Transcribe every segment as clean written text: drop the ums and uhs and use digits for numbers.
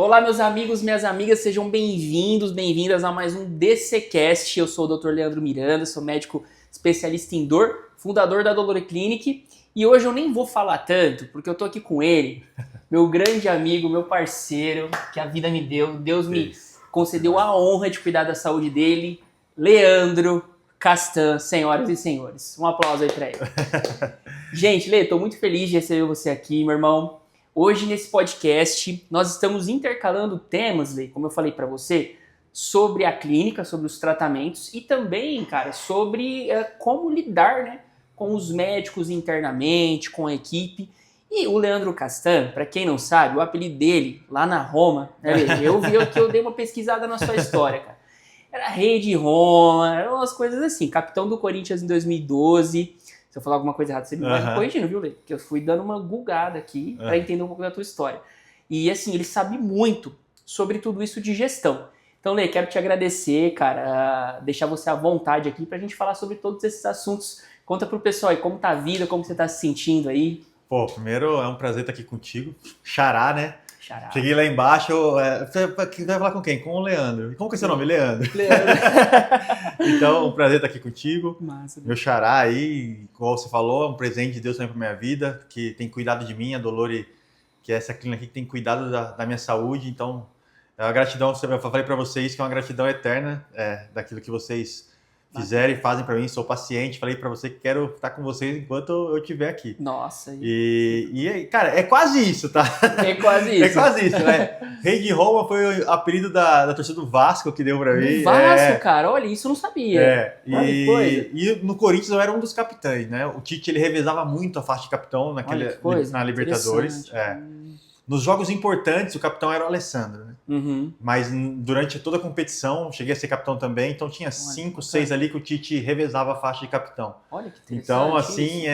Olá, meus amigos, minhas amigas, sejam bem-vindos, bem-vindas a mais um DCcast. Eu sou o Dr. Leandro Miranda, sou médico especialista em dor, fundador da Dolore Clinic, e hoje eu nem vou falar tanto, porque eu tô aqui com ele, meu grande amigo, meu parceiro, que a vida me deu, Deus me concedeu a honra de cuidar da saúde dele, Leandro Castan, senhoras e senhores. Um aplauso aí pra ele. Gente, Lê, tô muito feliz de receber você aqui, meu irmão. Hoje, nesse podcast, nós estamos intercalando temas, Lê, como eu falei pra você, sobre a clínica, sobre os tratamentos e também, cara, sobre como lidar, né, com os médicos internamente, com a equipe. E o Leandro Castan, pra quem não sabe, o apelido dele, lá na Roma, né, Lê, eu vi que eu dei uma pesquisada na sua história, cara. Era rei de Roma, eram umas coisas assim, capitão do Corinthians em 2012... Se eu falar alguma coisa errada, você me vai me corrigindo, viu, Lê? Porque eu fui dando uma gulgada aqui para entender um pouco da tua história. E assim, ele sabe muito sobre tudo isso de gestão. Então, Lê, quero te agradecer, cara, deixar você à vontade aqui pra gente falar sobre todos esses assuntos. Conta pro pessoal aí como tá a vida, como você tá se sentindo aí. Pô, primeiro é um prazer estar aqui contigo. Xará, né? Xará. Cheguei lá embaixo, você vai falar com quem? Com o Leandro. E como que é seu nome? Leandro. Leandro. Então, um prazer estar aqui contigo. Massa, Meu xará aí, como você falou, é um presente de Deus também para minha vida, que tem cuidado de mim, a Dolore, que é essa clínica aqui que tem cuidado da minha saúde. Então, é uma gratidão, eu falei para vocês que é uma gratidão eterna daquilo que vocês fizeram e fazem para mim. Sou paciente, falei para você que quero estar com vocês enquanto eu estiver aqui. Nossa. E cara, é quase isso, tá? É quase isso. É quase isso, né? Rei de Roma foi o apelido da torcida do Vasco que deu pra mim. Do Vasco, cara, olha, isso eu não sabia. E no Corinthians eu era um dos capitães, né? O Tite, ele revezava muito a faixa de capitão na Libertadores. Nos jogos importantes, o capitão era o Alessandro, né? Uhum. Mas durante toda a competição, cheguei a ser capitão também, então tinha 5, 6 ali que o Tite revezava a faixa de capitão. Olha que interessante. Então, assim,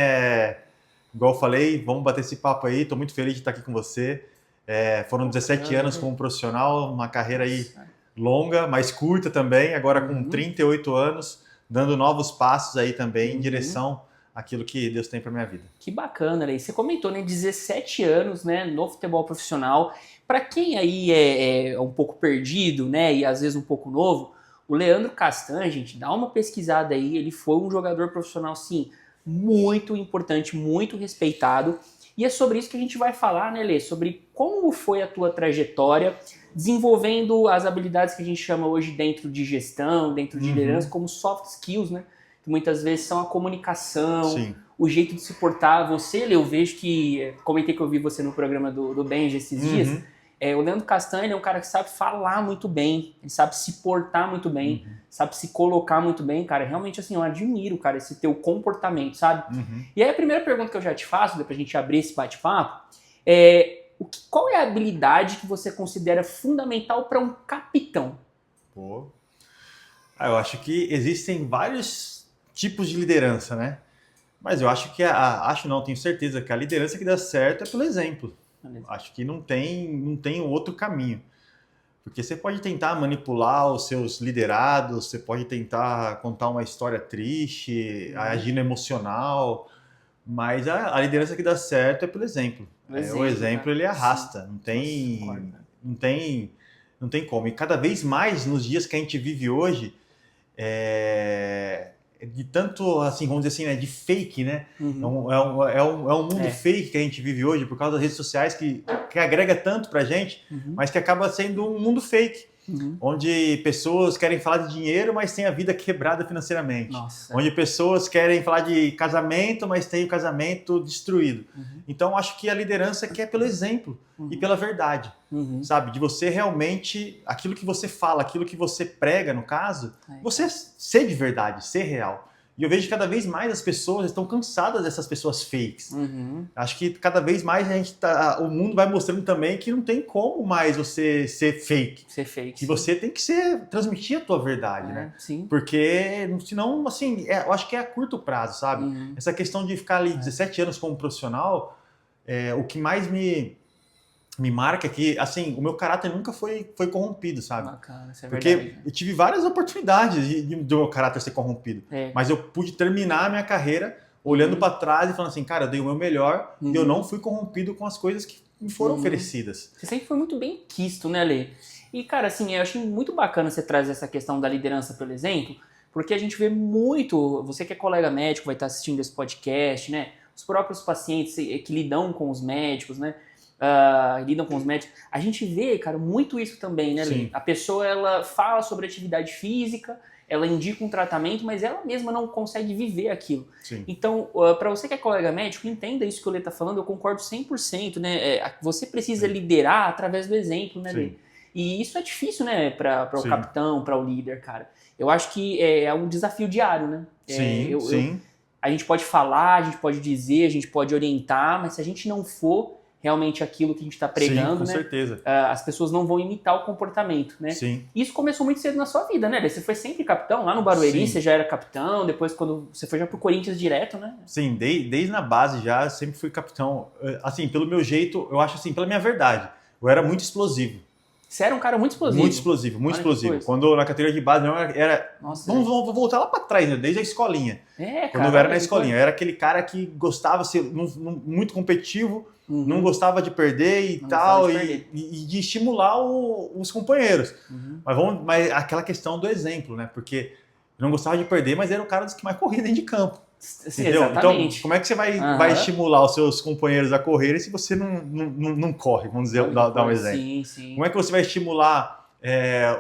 igual eu falei, vamos bater esse papo aí, tô muito feliz de estar aqui com você. Foram 17 anos como profissional, uma carreira aí longa, mas curta também, agora com 38 anos, dando novos passos aí também em direção àquilo que Deus tem para minha vida. Que bacana, né? E você comentou, né, 17 anos, né, no futebol profissional. Para quem aí é um pouco perdido, né, e às vezes um pouco novo, o Leandro Castan, gente, dá uma pesquisada aí, ele foi um jogador profissional, sim, muito importante, muito respeitado. E é sobre isso que a gente vai falar, né, Lê? Sobre como foi a tua trajetória desenvolvendo as habilidades que a gente chama hoje dentro de gestão, dentro de liderança, como soft skills, né? Que muitas vezes são a comunicação, o jeito de se portar. Você, Lê, eu vejo que... Comentei que eu vi você no programa do Benji esses dias. O Leandro Castan, ele é um cara que sabe falar muito bem, ele sabe se portar muito bem, sabe se colocar muito bem, cara. Realmente, assim, eu admiro, cara, esse teu comportamento, sabe? E aí a primeira pergunta que eu já te faço, depois a gente abrir esse bate-papo, qual é a habilidade que você considera fundamental para um capitão? Eu acho que existem vários tipos de liderança, né? Mas eu acho que, tenho certeza que a liderança que dá certo é pelo exemplo. Acho que não tem outro caminho. Porque você pode tentar manipular os seus liderados, você pode tentar contar uma história triste, agir no emocional, mas a liderança que dá certo é pelo exemplo. O exemplo, ele arrasta, não tem como. E cada vez mais nos dias que a gente vive hoje, de tanto, assim, vamos dizer assim, né, de fake, né? É um mundo fake que a gente vive hoje por causa das redes sociais que agrega tanto pra gente, mas que acaba sendo um mundo fake. Onde pessoas querem falar de dinheiro, mas têm a vida quebrada financeiramente. Onde pessoas querem falar de casamento, mas têm o casamento destruído. Então, acho que a liderança que é pelo exemplo e pela verdade. Sabe? De você realmente, aquilo que você fala, aquilo que você prega, no caso, você ser de verdade, ser real. E eu vejo que cada vez mais as pessoas estão cansadas dessas pessoas fakes. Acho que cada vez mais o mundo vai mostrando também que não tem como mais você ser fake. Que você tem que transmitir a tua verdade, né? Sim. Porque senão, assim, eu acho que é a curto prazo, sabe? Essa questão de ficar ali 17 anos como profissional, o que mais me marca que, assim, o meu caráter nunca foi corrompido, sabe? Bacana, isso é porque verdade. Eu tive várias oportunidades do meu caráter ser corrompido. Mas eu pude terminar a minha carreira olhando para trás e falando assim, cara, eu dei o meu melhor e eu não fui corrompido com as coisas me foram oferecidas. Você sempre foi muito bem quisto, né, Lê? E, cara, assim, eu achei muito bacana você trazer essa questão da liderança pelo exemplo, porque a gente vê muito, você que é colega médico vai estar assistindo esse podcast, né? Os próprios pacientes que lidam com os médicos, né? Lidam com os médicos. A gente vê, cara, muito isso também, né, Lê? A pessoa, ela fala sobre atividade física, ela indica um tratamento, mas ela mesma não consegue viver aquilo. Sim. Então, para você que é colega médico, entenda isso que o Lê está falando, eu concordo 100%, né? Você precisa liderar através do exemplo, né, Lê? E isso é difícil, né, para o capitão, para o líder, cara. Eu acho que é um desafio diário, né? Sim. A gente pode falar, a gente pode dizer, a gente pode orientar, mas se a gente não for realmente aquilo que a gente está pregando, com né? certeza. As pessoas não vão imitar o comportamento, né? Sim. Isso começou muito cedo na sua vida, né? Você foi sempre capitão, lá no Barueri você já era capitão, depois quando você foi já pro Corinthians direto, né? Sim, desde na base já sempre fui capitão. Assim, pelo meu jeito, eu acho assim, pela minha verdade, eu era muito explosivo. Você era um cara muito explosivo. Muito explosivo. Quando na categoria de base não era... Nossa, vamos voltar lá para trás, né? Desde a escolinha. Quando eu era na escolinha, eu era aquele cara que gostava de ser muito competitivo, não gostava de perder e tal, e de estimular os companheiros. Mas aquela questão do exemplo, né? Porque eu não gostava de perder, mas era o cara dos que mais corria dentro de campo. Sim, exatamente. Então, como é que você vai estimular os seus companheiros a correrem se você não corre? Vamos dizer, dar um exemplo. Sim. Como é que você vai estimular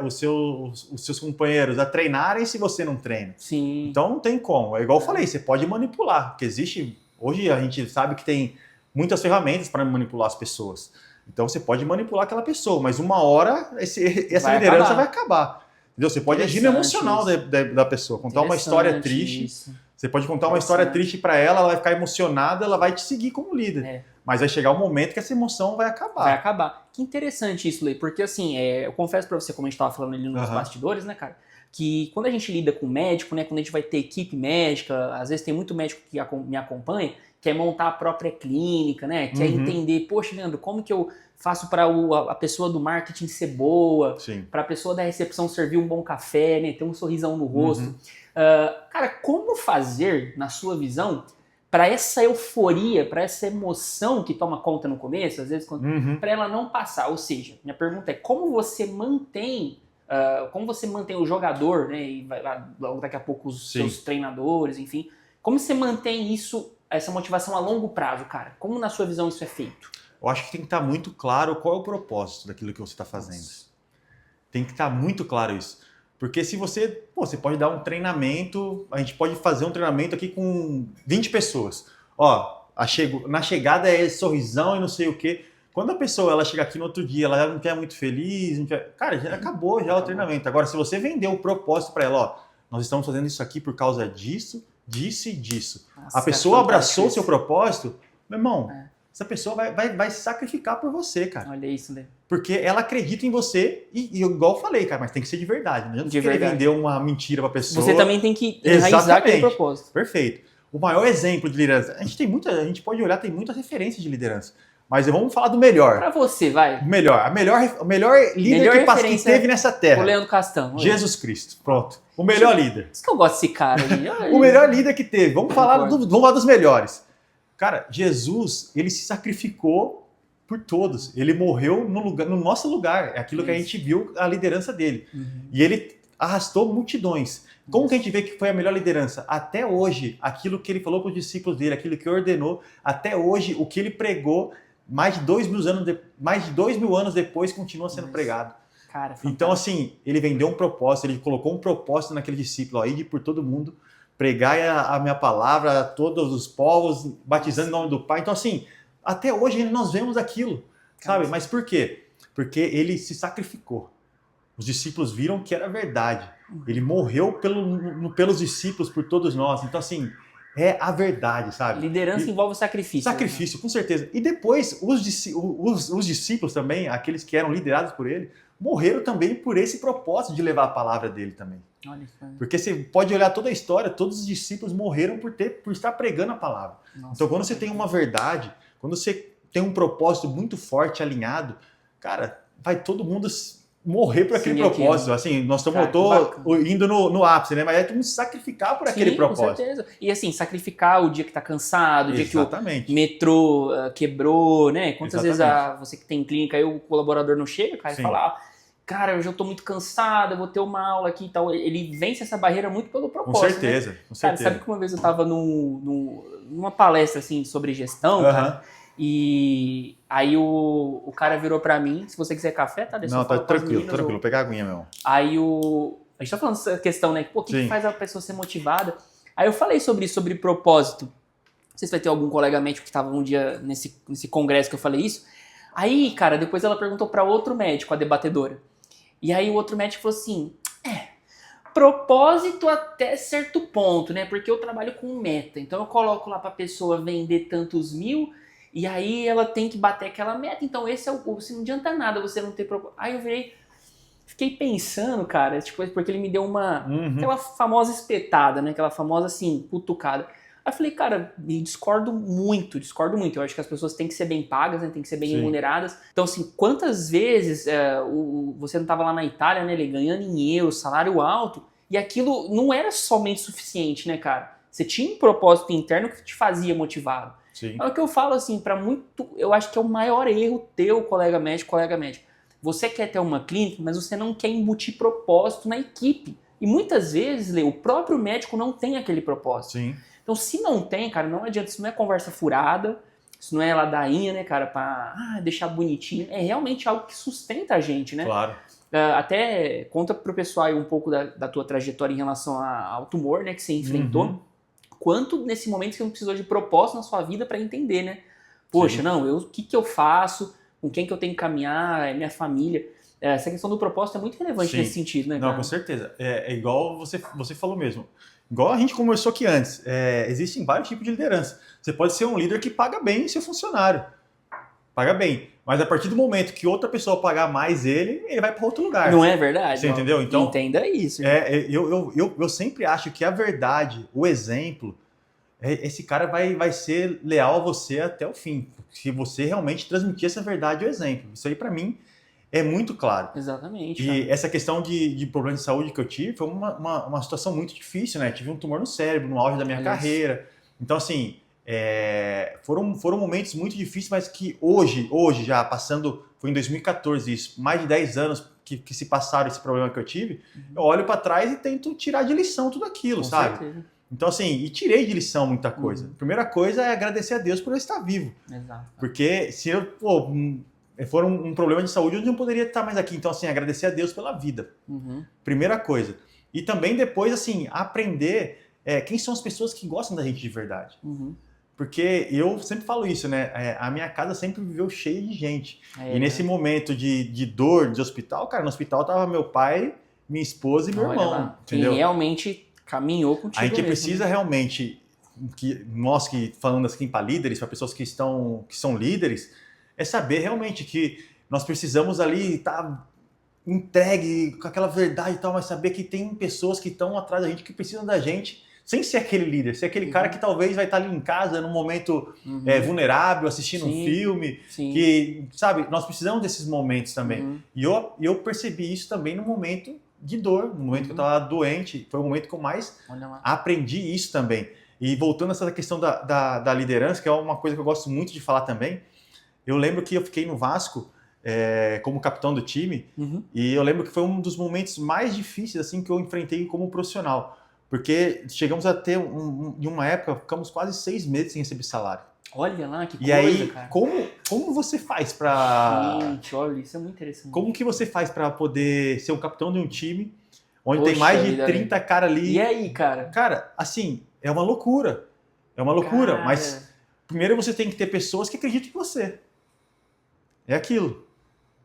os seus companheiros a treinarem se você não treina? Sim. Então não tem como. É igual eu falei, você pode manipular, porque existe... Hoje a gente sabe que tem muitas ferramentas para manipular as pessoas. Então você pode manipular aquela pessoa, mas uma hora essa liderança vai acabar. Entendeu? Você pode agir no emocional da pessoa, contar uma história triste. Isso. Você pode contar uma história triste para ela vai ficar emocionada, ela vai te seguir como líder. Mas vai chegar um momento que essa emoção vai acabar. Vai acabar. Que interessante isso, Lê, porque assim, eu confesso para você, como a gente estava falando ali nos bastidores, né, cara, que quando a gente lida com médico, né, quando a gente vai ter equipe médica, às vezes tem muito médico que me acompanha, quer montar a própria clínica, né, quer entender, poxa, Leandro, como que eu faço para a pessoa do marketing ser boa, para a pessoa da recepção servir um bom café, né, ter um sorrisão no rosto. Cara, como fazer, na sua visão, para essa euforia, para essa emoção que toma conta no começo, às vezes, para ela não passar? Ou seja, minha pergunta é, como você mantém o jogador, né, e vai lá, logo daqui a pouco os seus treinadores, enfim, como você mantém isso, essa motivação a longo prazo, cara? Como na sua visão isso é feito? Eu acho que tem que estar muito claro qual é o propósito daquilo que você está fazendo. Tem que estar muito claro isso. Porque se você pode dar um treinamento, a gente pode fazer um treinamento aqui com 20 pessoas. Ó, na chegada é sorrisão e não sei o quê. Quando a pessoa ela chega aqui no outro dia, ela não quer muito feliz, cara, já acabou o treinamento. Agora, se você vender o propósito para ela, ó, nós estamos fazendo isso aqui por causa disso, disso e disso. Nossa, a pessoa abraçou o seu propósito, meu irmão, essa pessoa vai se sacrificar por você, cara. Olha isso, né? Porque ela acredita em você e igual eu falei, cara, mas tem que ser de verdade. Não adianta você querer vender uma mentira pra pessoa. Você também tem que enraizar aquele propósito. Perfeito. O maior exemplo de liderança, a gente pode olhar, tem muitas referências de liderança. Mas vamos falar do melhor. Pra você, vai. O melhor líder que teve nessa terra. O Leandro Castão. Jesus Cristo. Pronto. O melhor líder. Isso que eu gosto desse cara aí. O melhor líder que teve. Vamos falar dos melhores. Cara, Jesus, ele se sacrificou por todos. Ele morreu no nosso lugar. É aquilo que a gente viu, a liderança dele. E ele arrastou multidões. Como que a gente vê que foi a melhor liderança? Até hoje, aquilo que ele falou para os discípulos dele, aquilo que ordenou, até hoje, o que ele pregou, mais de 2 mil anos depois, continua sendo pregado. Cara, então, assim, ele vendeu um propósito, ele colocou um propósito naquele discípulo, ó, ide por todo mundo, pregai a minha palavra a todos os povos, batizando em nome do Pai. Então, assim, até hoje nós vemos aquilo, sabe? Mas por quê? Porque ele se sacrificou. Os discípulos viram que era verdade. Ele morreu pelos discípulos, por todos nós. Então, assim, é a verdade, sabe? Liderança envolve sacrifício. Sacrifício, né? Com certeza. E depois, os discípulos também, aqueles que eram liderados por ele, morreram também por esse propósito de levar a palavra dele também. Olha, porque você pode olhar toda a história, todos os discípulos morreram por estar pregando a palavra. Nossa, então, quando você tem uma verdade, quando você tem um propósito muito forte, alinhado, cara, vai todo mundo morrer por aquele propósito. Assim, nós estamos indo no ápice, né? Mas é tu se sacrificar por aquele propósito. Com certeza. E assim, sacrificar o dia que tá cansado, o dia que o metrô quebrou, né? Quantas vezes você que tem clínica, aí o colaborador não chega, cara, e fala, cara, hoje eu tô muito cansado, eu vou ter uma aula aqui e tal. Ele vence essa barreira muito pelo propósito. Com certeza, né? Com certeza. Cara, sabe que uma vez eu tava numa palestra, assim, sobre gestão, cara, e aí o cara virou pra mim, se você quiser café, tá? Não, tá tranquilo, vou pegar a aguinha mesmo. Aí a gente tá falando essa questão, né? Pô, o que faz a pessoa ser motivada? Aí eu falei sobre propósito. Não sei se vai ter algum colega médico que tava um dia nesse congresso que eu falei isso. Aí, cara, depois ela perguntou pra outro médico, a debatedora. E aí o outro médico falou assim, propósito até certo ponto, né? Porque eu trabalho com meta. Então eu coloco lá pra pessoa vender tantos mil, e aí ela tem que bater aquela meta. Então esse é você não adianta nada você não ter propósito. Aí eu fiquei pensando, cara, tipo, porque ele me deu aquela famosa espetada, né? Aquela famosa, assim, cutucada. Aí eu falei, cara, discordo muito. Eu acho que as pessoas têm que ser bem pagas, né? Têm que ser bem remuneradas. Então, assim, quantas vezes você não estava lá na Itália, né? Ele ganhando em euros, salário alto, e aquilo não era somente suficiente, né, cara? Você tinha um propósito interno que te fazia motivado. Sim. É o que eu falo, assim, eu acho que é o maior erro teu, colega médico. Você quer ter uma clínica, mas você não quer embutir propósito na equipe. E muitas vezes, Lê, o próprio médico não tem aquele propósito. Sim. Então, se não tem, cara, não adianta. Isso não é conversa furada, isso não é ladainha, né, cara, pra deixar bonitinho. É realmente algo que sustenta a gente, né? Claro. Até conta pro pessoal aí um pouco da tua trajetória em relação ao tumor, né, que você enfrentou. Quanto nesse momento você não precisou de propósito na sua vida para entender, né? Poxa, o que eu faço? Com quem que eu tenho que caminhar? É minha família. Essa questão do propósito é muito relevante nesse sentido, né, cara? Não, com certeza. É igual você falou mesmo. Igual a gente conversou aqui antes, existem vários tipos de liderança. Você pode ser um líder que paga bem seu funcionário. Paga bem. Mas a partir do momento que outra pessoa pagar mais ele vai para outro lugar. Não é verdade? Você entendeu? Então, entenda isso. Eu sempre acho que a verdade, o exemplo, esse cara vai ser leal a você até o fim. Se você realmente transmitir essa verdade e o exemplo. Isso aí, para mim, é muito claro. Exatamente. E essa questão de problema de saúde que eu tive foi uma situação muito difícil, né? Tive um tumor no cérebro, no auge da minha carreira. Então, assim, foram momentos muito difíceis, mas que hoje já passando, foi em 2014 isso, mais de 10 anos que se passaram esse problema que eu tive, eu olho para trás e tento tirar de lição tudo aquilo, Com sabe? certeza. Então, assim, e tirei de lição muita coisa. Primeira coisa é agradecer a Deus por eu estar vivo. Exato. Porque se eu... for um problema de saúde, eu não poderia estar mais aqui. Então, assim, agradecer a Deus pela vida. Primeira coisa. E também depois, assim, aprender quem são as pessoas que gostam da gente de verdade. Porque eu sempre falo isso, né? A minha casa sempre viveu cheia de gente. E nesse momento de dor, de hospital, cara, no hospital tava meu pai, minha esposa e meu irmão. Entendeu? Quem realmente caminhou contigo. A gente mesmo, precisa realmente, nós que falando assim para líderes, para pessoas que são líderes, é saber realmente que nós precisamos ali estar entregue com aquela verdade e tal, mas saber que tem pessoas que estão atrás da gente, que precisam da gente, sem ser aquele líder, ser aquele cara que talvez vai estar ali em casa, num momento vulnerável, assistindo um filme, que, sabe, nós precisamos desses momentos também. E eu percebi isso também no momento de dor, no momento que eu estava doente, foi o momento que eu mais aprendi isso também. E voltando a essa questão da liderança, que é uma coisa que eu gosto muito de falar também, eu lembro que eu fiquei no Vasco como capitão do time, e eu lembro que foi um dos momentos mais difíceis assim que eu enfrentei como profissional, porque chegamos a ter, em uma época, ficamos quase 6 meses sem receber salário. Olha lá, que coisa, cara. Como você faz para... Gente, olha, isso é muito interessante. Como que você faz para poder ser o capitão de um time onde tem mais de 30 caras ali? E aí, cara? Cara, assim, é uma loucura. É uma loucura, cara... mas primeiro você tem que ter pessoas que acreditam em você. É aquilo.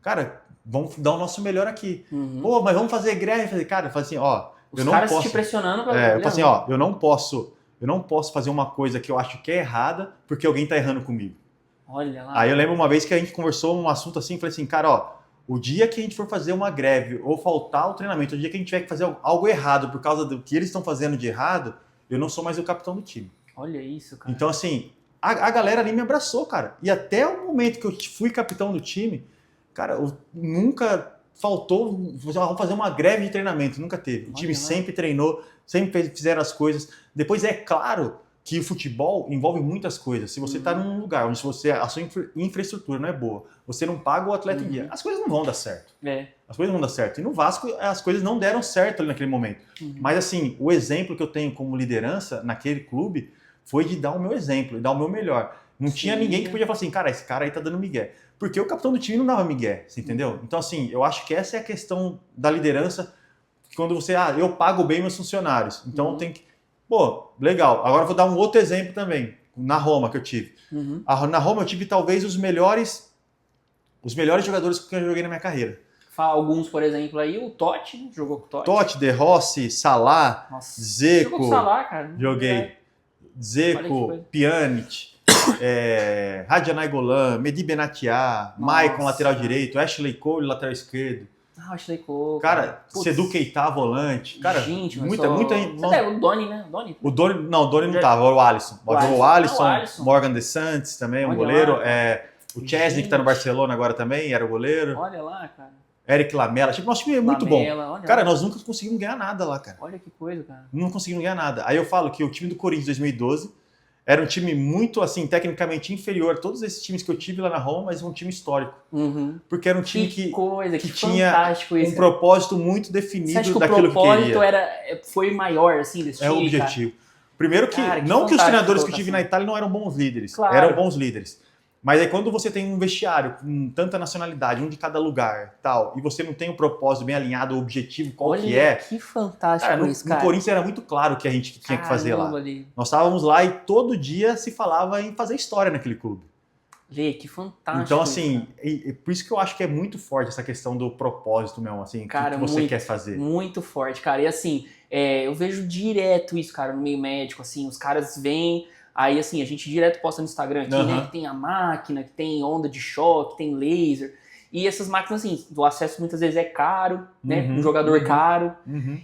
Cara, vamos dar o nosso melhor aqui. Pô, mas vamos fazer greve. Cara, fala assim, ó... Os caras te pressionando pra... eu falo assim, ó, eu não posso fazer uma coisa que eu acho que é errada porque alguém tá errando comigo. Olha lá. Aí eu lembro uma vez que a gente conversou um assunto assim, falei assim, cara, ó, o dia que a gente for fazer uma greve ou faltar o treinamento, o dia que a gente tiver que fazer algo errado por causa do que eles estão fazendo de errado, eu não sou mais o capitão do time. Olha isso, cara. Então, assim, a galera ali me abraçou, cara. E até o momento que eu fui capitão do time, cara, eu nunca faltou, vamos fazer uma greve de treinamento, nunca teve. O time sempre treinou, sempre fizeram as coisas. Depois é claro que o futebol envolve muitas coisas. Se você está num lugar onde a sua infraestrutura não é boa, você não paga o atleta em dia, as coisas não vão dar certo. As coisas não vão dar certo. E no Vasco, as coisas não deram certo ali naquele momento. Mas assim, o exemplo que eu tenho como liderança naquele clube foi de dar o meu exemplo, de dar o meu melhor. Não tinha ninguém que podia falar assim, cara, esse cara aí tá dando migué. Porque o capitão do time não dava migué, você entendeu? Então assim, eu acho que essa é a questão da liderança, quando você, eu pago bem meus funcionários, então tem que... Pô, legal. Agora eu vou dar um outro exemplo também, na Roma que eu tive. Na Roma eu tive talvez os melhores jogadores que eu joguei na minha carreira. Fala alguns, por exemplo, aí, o Totti, jogou com o Totti. Totti, De Rossi, Salah, Dzeko. Jogou com o Salah, cara. Joguei. Dzeko, Pjanic, Radja Nainggolan, Mehdi Benatia, Maicon, lateral direito, Ashley Cole, lateral esquerdo. Ashley Cole. Cara, Sedu Keita, volante. Cara, gente, muita. O Doni, né? O Doni não tava, era o Alisson. O Alisson, Morgan De Santos também, um goleiro. O Chesney, que tá no Barcelona agora também, era o goleiro. Olha lá, cara. Eric Lamela. Tipo, nosso time é muito bom. Cara, nós nunca conseguimos ganhar nada lá, cara. Olha que coisa, cara. Não conseguimos ganhar nada. Aí eu falo que o time do Corinthians 2012 era um time muito, assim, tecnicamente inferior a todos esses times que eu tive lá na Roma, mas um time histórico. Uhum. Porque era um time que tinha isso, propósito muito definido daquilo que queria. O propósito foi maior, assim, desse time, o objetivo. Cara. Primeiro que, não que os treinadores que eu tive na Itália não eram bons líderes, eram bons líderes. Mas aí quando você tem um vestiário com tanta nacionalidade, um de cada lugar, tal, e você não tem um propósito bem alinhado, o objetivo qual que é... que fantástico isso, cara. No Corinthians era muito claro o que a gente tinha que fazer lá. Nós estávamos lá e todo dia se falava em fazer história naquele clube. Lê, que fantástico. Então, assim, por isso que eu acho que é muito forte essa questão do propósito mesmo, assim, cara, que você quer fazer. Muito forte, cara. E assim, eu vejo direto isso, cara, no meio médico, assim, os caras vêm... Aí, assim, a gente direto posta no Instagram aqui, né? Que tem a máquina, que tem onda de choque, tem laser. E essas máquinas, assim, o acesso muitas vezes é caro, né? Um jogador caro.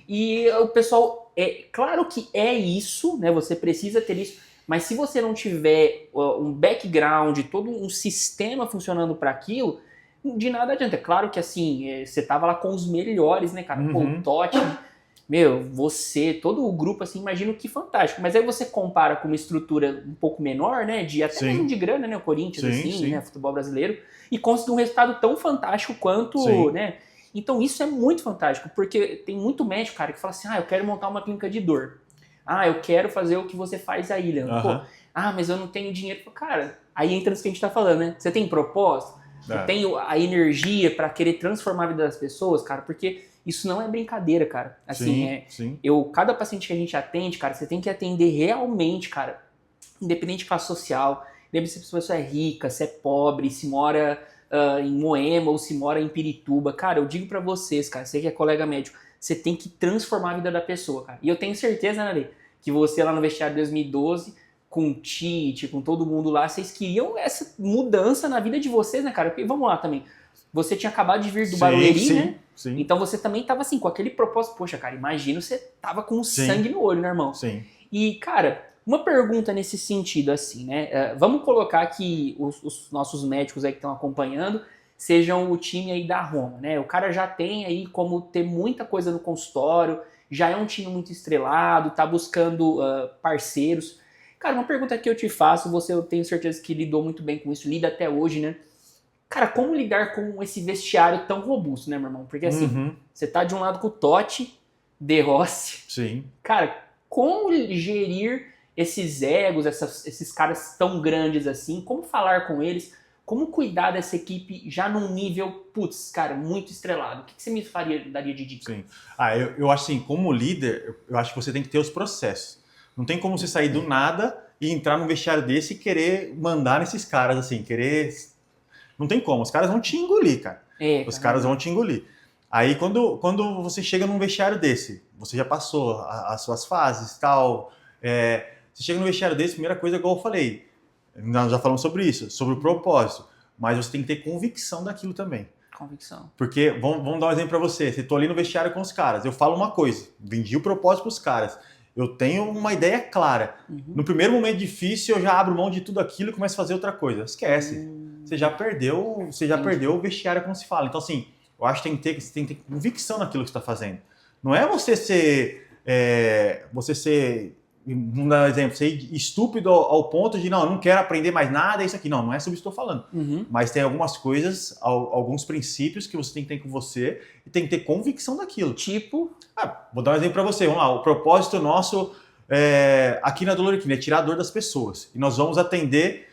E o pessoal, claro que é isso, né? Você precisa ter isso. Mas se você não tiver um background, todo um sistema funcionando para aquilo, de nada adianta. É claro que, assim, você tava lá com os melhores, né, cara? Pô, o Totti... todo o grupo, assim, imagino que fantástico. Mas aí você compara com uma estrutura um pouco menor, né? Até mesmo de grana, né? O Corinthians, né? Futebol brasileiro. E conseguir um resultado tão fantástico quanto, né? Então isso é muito fantástico, porque tem muito médico, cara, que fala assim, eu quero montar uma clínica de dor. Eu quero fazer o que você faz aí, Leandro. Pô, mas eu não tenho dinheiro. Cara, aí entra nisso que a gente tá falando, né? Você tem propósito? Você tem a energia para querer transformar a vida das pessoas, cara? Porque... isso não é brincadeira, cara. Assim, cada paciente que a gente atende, cara, você tem que atender realmente, cara. Independente de classe social, independente se a pessoa é rica, se é pobre, se mora em Moema ou se mora em Pirituba. Cara, eu digo pra vocês, cara, você que é colega médico, você tem que transformar a vida da pessoa, cara. E eu tenho certeza, né, Lê, que você lá no vestiário de 2012, com o Tite, com todo mundo lá, vocês queriam essa mudança na vida de vocês, né, cara? Porque vamos lá também. Você tinha acabado de vir do Barueri, né? Sim. Então você também tava assim, com aquele propósito. Poxa, cara, imagina você tava com sangue no olho, né, irmão? Sim. E, cara, uma pergunta nesse sentido, assim, né? Vamos colocar que os nossos médicos aí que estão acompanhando sejam o time aí da Roma, né? O cara já tem aí como ter muita coisa no consultório, já é um time muito estrelado, tá buscando parceiros. Cara, uma pergunta que eu te faço, eu tenho certeza que lidou muito bem com isso, lida até hoje, né? Cara, como lidar com esse vestiário tão robusto, né, meu irmão? Porque assim, você tá de um lado com o Totti, De Rossi. Sim. Cara, como gerir esses egos, esses caras tão grandes assim? Como falar com eles? Como cuidar dessa equipe já num nível, cara, muito estrelado? O que você me daria de dica? Sim. Eu acho assim, como líder, eu acho que você tem que ter os processos. Não tem como você sair do nada e entrar num vestiário desse e querer mandar nesses caras, assim, Não tem como, os caras vão te engolir, cara. Os caras vão te engolir. Aí, quando você chega num vestiário desse, você já passou as suas fases e tal, você chega num vestiário desse, primeira coisa, igual eu falei, nós já falamos sobre isso, sobre o propósito, mas você tem que ter convicção daquilo também. Convicção. Porque, vamos dar um exemplo pra você, você tô ali no vestiário com os caras, eu falo uma coisa, vendi o propósito pros caras, eu tenho uma ideia clara. No primeiro momento difícil, eu já abro mão de tudo aquilo e começo a fazer outra coisa. Esquece. Você já perdeu o vestiário, como se fala. Então, assim, eu acho que você tem que ter convicção naquilo que você está fazendo. Não é você ser, vamos dar um exemplo, ser estúpido ao ponto de, não, eu não quero aprender mais nada, é isso aqui. Não, não é sobre isso que eu estou falando. Mas tem algumas coisas, alguns princípios que você tem que ter com você e tem que ter convicção daquilo. Tipo? Vou dar um exemplo para você. Vamos lá, o propósito nosso aqui na Dolor Clínica é tirar a dor das pessoas. E nós vamos atender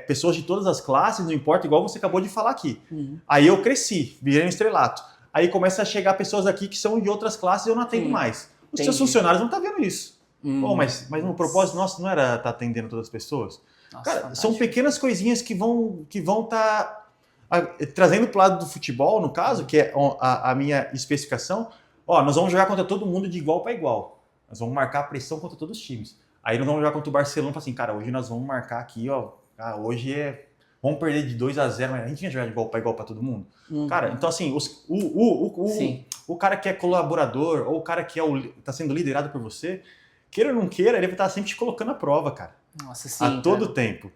pessoas de todas as classes, não importa, igual você acabou de falar aqui. Aí eu cresci, virei um estrelato. Aí começa a chegar pessoas aqui que são de outras classes e eu não atendo mais. Os seus funcionários não estão vendo isso. Mas o propósito nosso não era estar atendendo todas as pessoas? Nossa, cara, fantástico. São pequenas coisinhas que vão estar trazendo para o lado do futebol, no caso, que é a minha especificação. Nós vamos jogar contra todo mundo de igual para igual. Nós vamos marcar pressão contra todos os times. Aí nós vamos jogar contra o Barcelona e falar assim, cara, hoje nós vamos marcar aqui, hoje vamos perder de 2-0, mas a gente ia jogar de igual para todo mundo. Cara, então assim, o cara que é colaborador, ou o cara que está sendo liderado por você, queira ou não queira, ele vai estar sempre te colocando à prova, cara. Nossa, sim. A todo tempo.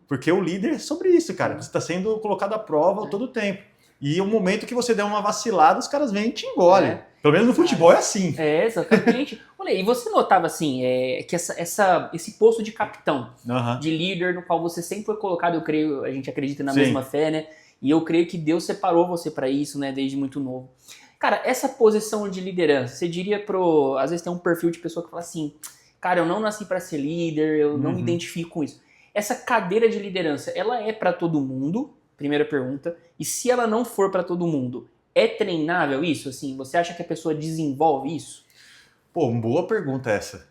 Porque o líder é sobre isso, cara. Você está sendo colocado à prova a todo tempo. E o momento que você der uma vacilada, os caras vêm e te engolem. Pelo menos no futebol é assim. Exatamente. Olha, e você notava assim, que esse posto de capitão, de líder, no qual você sempre foi colocado, eu creio, a gente acredita na mesma fé, né? E eu creio que Deus separou você para isso, né? Desde muito novo. Cara, essa posição de liderança, você diria às vezes tem um perfil de pessoa que fala assim, cara, eu não nasci para ser líder, eu não me identifico com isso. Essa cadeira de liderança, ela é para todo mundo? Primeira pergunta. E se ela não for para todo mundo, é treinável isso? Assim, você acha que a pessoa desenvolve isso? Pô, boa pergunta essa.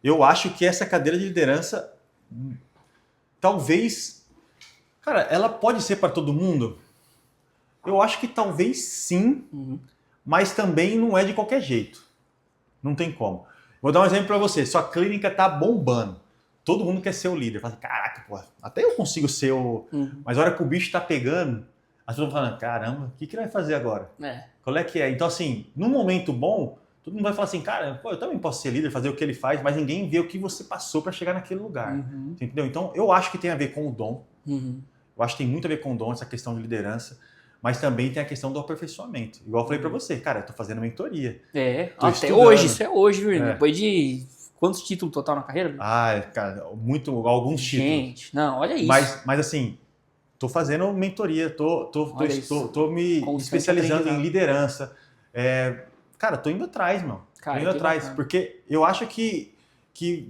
Eu acho que essa cadeira de liderança, talvez, cara, ela pode ser para todo mundo? Eu acho que talvez sim, mas também não é de qualquer jeito. Não tem como. Vou dar um exemplo para você. Sua clínica tá bombando. Todo mundo quer ser o líder. Fala assim, caraca, pô, até eu consigo ser o... Mas a hora que o bicho tá pegando, as pessoas vão falando, caramba, o que ele vai fazer agora? Qual é que é? Então, assim, num momento bom, todo mundo vai falar assim, cara, pô, eu também posso ser líder, fazer o que ele faz, mas ninguém vê o que você passou para chegar naquele lugar. Entendeu? Então, eu acho que tem a ver com o dom. Eu acho que tem muito a ver com o dom, essa questão de liderança. Mas também tem a questão do aperfeições. Igual eu falei para você, cara, eu tô fazendo mentoria. Até estudando. Hoje, isso é hoje, viu? Depois de... Quantos títulos total na carreira? Cara, alguns títulos. Gente, não, olha isso. Mas assim, tô fazendo mentoria, tô me especializando em liderança. Cara, tô indo atrás, mano. Tô indo atrás, bacana. Porque eu acho que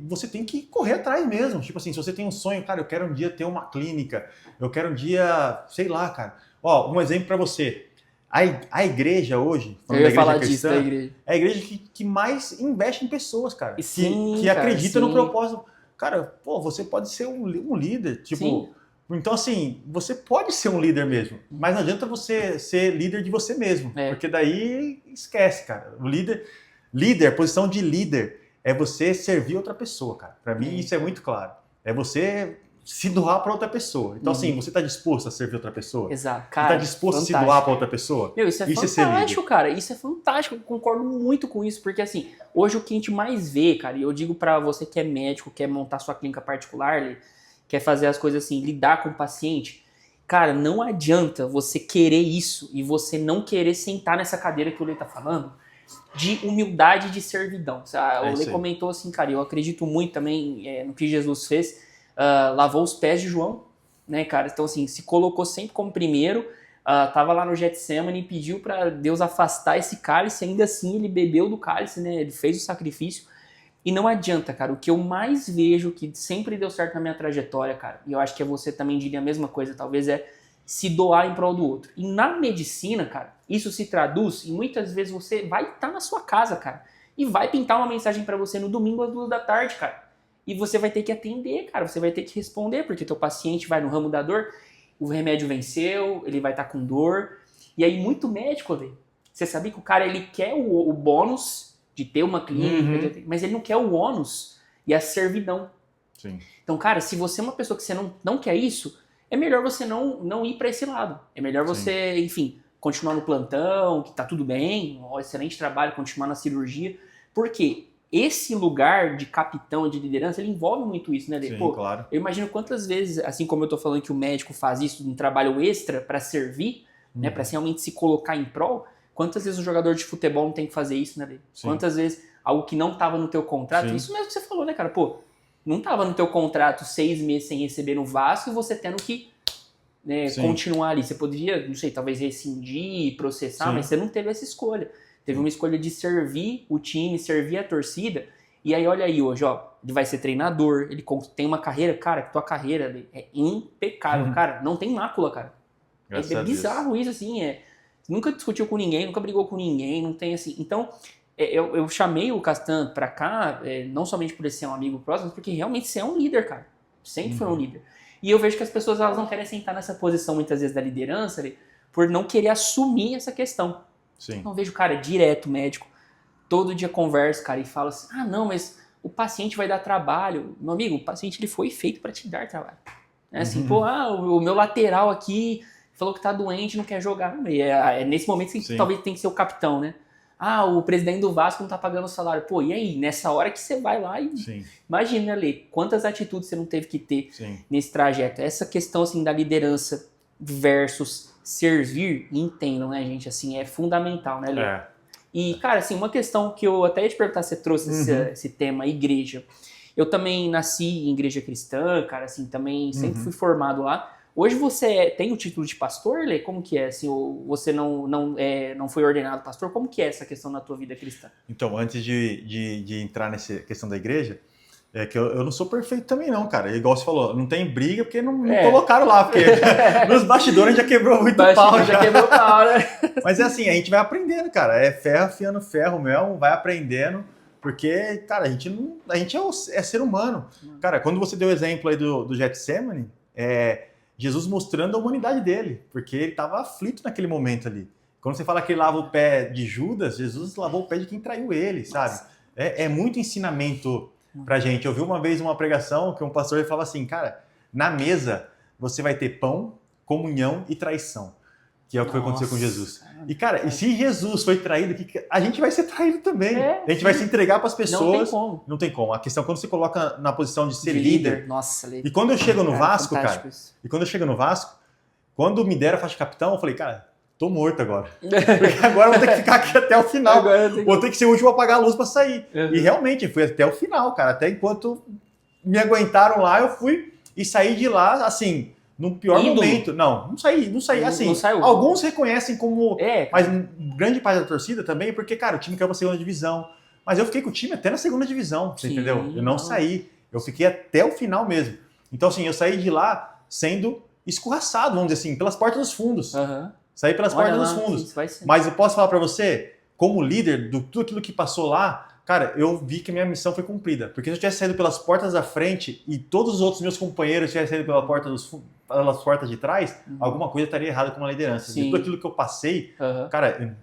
você tem que correr atrás mesmo. Tipo assim, se você tem um sonho, cara, eu quero um dia ter uma clínica, eu quero um dia, sei lá, cara. Um exemplo para você. A igreja hoje, eu ia falar disso da igreja. É a igreja que mais investe em pessoas, cara. Que cara, acredita no propósito. Cara, pô, você pode ser um líder. Tipo, então assim, você pode ser um líder mesmo. Mas não adianta você ser líder de você mesmo. Porque daí esquece, cara. O líder, a posição de líder é você servir outra pessoa, cara. Para mim isso é muito claro. É você se doar para outra pessoa. Então, assim, você está disposto a servir outra pessoa? Exato, cara. Você está disposto a se doar para outra pessoa? Isso é fantástico, cara. Isso é fantástico. Eu concordo muito com isso, porque, assim, hoje o que a gente mais vê, cara, e eu digo para você que é médico, quer montar sua clínica particular, quer fazer as coisas assim, lidar com o paciente, cara, não adianta você querer isso e você não querer sentar nessa cadeira que o Lê tá falando, de humildade e de servidão. O Lê comentou assim, cara, eu acredito muito também no que Jesus fez, lavou os pés de João, né, cara? Então, assim, se colocou sempre como primeiro, tava lá no Getsemane e pediu para Deus afastar esse cálice, ainda assim ele bebeu do cálice, né? Ele fez o sacrifício. E não adianta, cara. O que eu mais vejo que sempre deu certo na minha trajetória, cara, e eu acho que você também diria a mesma coisa, talvez, é se doar em prol do outro. E na medicina, cara, isso se traduz e muitas vezes você vai estar na sua casa, cara, e vai pintar uma mensagem para você no domingo às 2 da tarde, cara. E você vai ter que atender, cara, você vai ter que responder, porque teu paciente vai no ramo da dor, o remédio venceu, ele vai estar com dor. E aí muito médico, velho, você sabia que o cara ele quer o bônus de ter uma clínica, mas ele não quer o ônus e a servidão. Sim. Então, cara, se você é uma pessoa que você não quer isso, é melhor você não ir para esse lado. É melhor você, enfim, continuar no plantão, que tá tudo bem, um excelente trabalho, continuar na cirurgia. Por quê? Esse lugar de capitão e de liderança, ele envolve muito isso, né? Sim, pô, claro. Eu imagino quantas vezes, assim como eu tô falando que o médico faz isso, um trabalho extra para servir, né? Para realmente se colocar em prol. Quantas vezes o jogador de futebol não tem que fazer isso, né, Lê? Quantas vezes algo que não estava no teu contrato, isso mesmo que você falou, né, cara? Pô, não estava no teu contrato 6 meses sem receber no Vasco e você tendo que, né, continuar ali. Você poderia, não sei, talvez rescindir, processar, mas você não teve essa escolha. Teve uma escolha de servir o time, servir a torcida. E aí, olha aí hoje, ó, ele vai ser treinador, ele tem uma carreira, cara, que tua carreira é impecável, cara, não tem mácula, cara. É bizarro isso, assim, nunca discutiu com ninguém, nunca brigou com ninguém, não tem assim. Então, eu chamei o Castan pra cá, não somente por ele ser um amigo próximo, mas porque realmente você é um líder, cara. Sempre foi um líder. E eu vejo que as pessoas elas não querem sentar nessa posição, muitas vezes, da liderança, por não querer assumir essa questão. Então, eu vejo, cara, direto médico, todo dia conversa, cara, e fala assim, não, mas o paciente vai dar trabalho. Meu amigo, o paciente ele foi feito para te dar trabalho. É assim, o meu lateral aqui falou que tá doente, não quer jogar. E nesse momento você talvez tem que ser o capitão, né? O presidente do Vasco não tá pagando o salário. Pô, e aí? Nessa hora que você vai lá e... Imagina, Lê, quantas atitudes você não teve que ter nesse trajeto. Essa questão, assim, da liderança versus servir, entendam, né, gente? Assim, é fundamental, né, Lê? E, cara, assim, uma questão que eu até ia te perguntar, você trouxe esse tema, igreja. Eu também nasci em igreja cristã, cara, assim, também sempre fui formado lá. Hoje você tem o título de pastor, Lê? Como que é? Assim, ou você não foi ordenado pastor? Como que é essa questão na tua vida cristã? Então, antes de entrar nessa questão da igreja, é que eu não sou perfeito também não, cara. Igual você falou, não tem briga porque não colocaram lá, porque nos bastidores já quebrou muito pau. Já quebrou pau, né? Mas é assim, a gente vai aprendendo, cara. É ferro afiando ferro mesmo, vai aprendendo. Porque, cara, a gente é ser humano. Cara, quando você deu o exemplo aí do Getsemane, Jesus mostrando a humanidade dele, porque ele estava aflito naquele momento ali. Quando você fala que ele lava o pé de Judas, Jesus lavou o pé de quem traiu ele, sabe? É muito ensinamento pra gente. Eu vi uma vez uma pregação que um pastor falava assim, cara, na mesa você vai ter pão, comunhão e traição, que é o que foi acontecer com Jesus. E, cara, e se Jesus foi traído, a gente vai ser traído também. A gente vai se entregar para as pessoas. Não tem como. Não tem como. A questão é quando você coloca na posição de ser líder. Nossa, e quando eu chego no Vasco, cara, quando me deram a faixa de capitão, eu falei, cara, tô morto agora. Porque agora eu vou ter que ficar aqui até o final. Vou ter que ser o último a apagar a luz para sair. E realmente, foi até o final, cara. Até enquanto me aguentaram lá, eu fui e saí de lá, assim... No pior momento. Não saí. Assim, não saiu. Alguns reconhecem como... mas grande parte da torcida também, porque, cara, o time caiu pra segunda divisão. Mas eu fiquei com o time até na segunda divisão, você entendeu? Eu não saí. Eu fiquei até o final mesmo. Então, assim, eu saí de lá sendo escorraçado, vamos dizer assim, pelas portas dos fundos. Saí pelas portas dos fundos. Mas eu posso falar pra você, como líder de tudo aquilo que passou lá, cara, eu vi que a minha missão foi cumprida. Porque se eu tivesse saído pelas portas da frente e todos os outros meus companheiros tivessem saído pelas portas de trás, alguma coisa estaria errada com uma liderança. De tudo aquilo que eu passei, cara,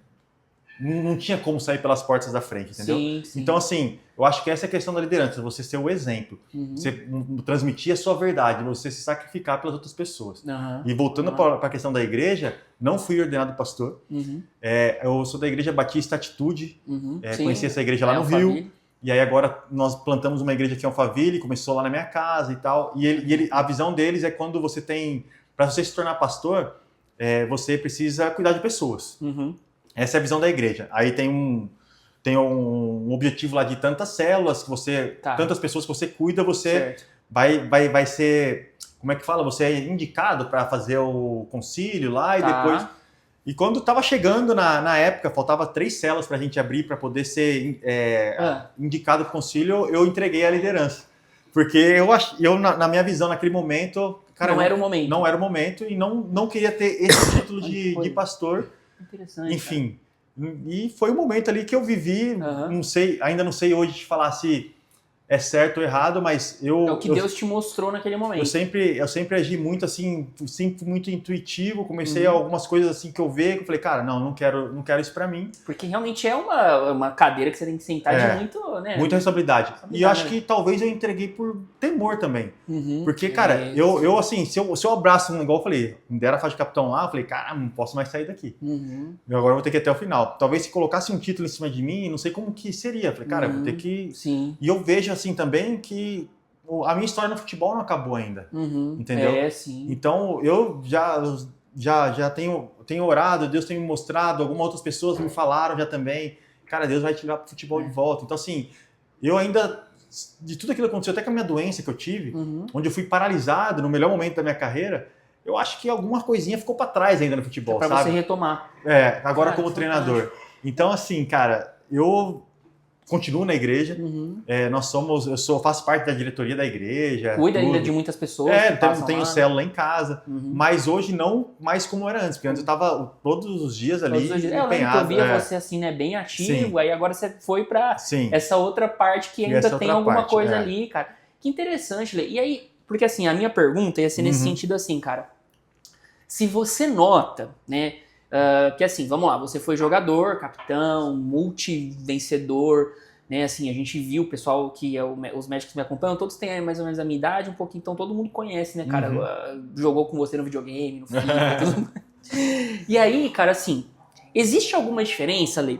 não tinha como sair pelas portas da frente, entendeu? Então, assim, eu acho que essa é a questão da liderança, você ser o exemplo, você transmitir a sua verdade, você se sacrificar pelas outras pessoas. E voltando para a questão da igreja, não fui ordenado pastor, eu sou da Igreja Batista Atitude, conheci essa igreja lá no Rio, e aí agora nós plantamos uma igreja aqui em Alphaville, começou lá na minha casa e tal, e a visão deles é quando você tem, para você se tornar pastor, você precisa cuidar de pessoas. Essa é a visão da igreja. Aí tem um objetivo lá de tantas células, que tantas pessoas que você cuida, você vai ser, como é que fala? Você é indicado para fazer o concílio lá e depois... E quando estava chegando na época, faltava 3 células para a gente abrir para poder ser indicado para o concílio, eu entreguei a liderança. Porque eu na minha visão, naquele momento... Cara, não era o momento. Não era o momento e não queria ter esse título de pastor. Interessante. Enfim, e foi um momento ali que eu vivi, ainda não sei hoje te falar se é certo ou errado, mas é o que Deus te mostrou naquele momento. Eu sempre agi muito assim, sempre muito intuitivo, comecei algumas coisas assim que eu vejo, que eu falei, cara, não quero isso pra mim. Porque realmente é uma cadeira que você tem que sentar de muito, né? Muita responsabilidade. E eu acho que talvez eu entreguei por temor também. Porque, cara, eu assim, se eu abraço, igual eu falei, me deram a faixa de capitão lá, eu falei, cara, não posso mais sair daqui. Eu agora vou ter que ir até o final. Talvez se colocasse um título em cima de mim, não sei como que seria. Eu falei, cara, eu vou ter que... Sim. E eu vejo assim também que a minha história no futebol não acabou ainda, entendeu? Sim. Então eu já tenho orado, Deus tem me mostrado, algumas outras pessoas me falaram já também, cara, Deus vai te levar pro futebol de volta. Então, assim, eu ainda, de tudo aquilo que aconteceu, até com a minha doença que eu tive, onde eu fui paralisado no melhor momento da minha carreira, eu acho que alguma coisinha ficou para trás ainda no futebol, pra sabe? você retomar. Agora como treinador. Então, assim, cara, eu continuo na igreja. Eu faço parte da diretoria da igreja. Cuida ainda de muitas pessoas. Tenho célula em casa. Mas hoje não mais como era antes, porque antes eu estava todos os dias ali. Eu lembro que eu via você assim, né, bem ativo, Sim. aí agora você foi pra essa outra parte que ainda tem alguma coisa ali, cara. Que interessante, Lê. E aí, porque assim, a minha pergunta ia ser nesse sentido assim, cara. Se você nota, né, que assim, vamos lá, você foi jogador, capitão, multi-vencedor, né, assim, a gente viu o pessoal que os médicos que me acompanham, todos têm mais ou menos a minha idade, um pouquinho, então todo mundo conhece, né, cara, jogou com você no videogame, no FIFA, tudo mais. E aí, cara, assim, existe alguma diferença, Lê,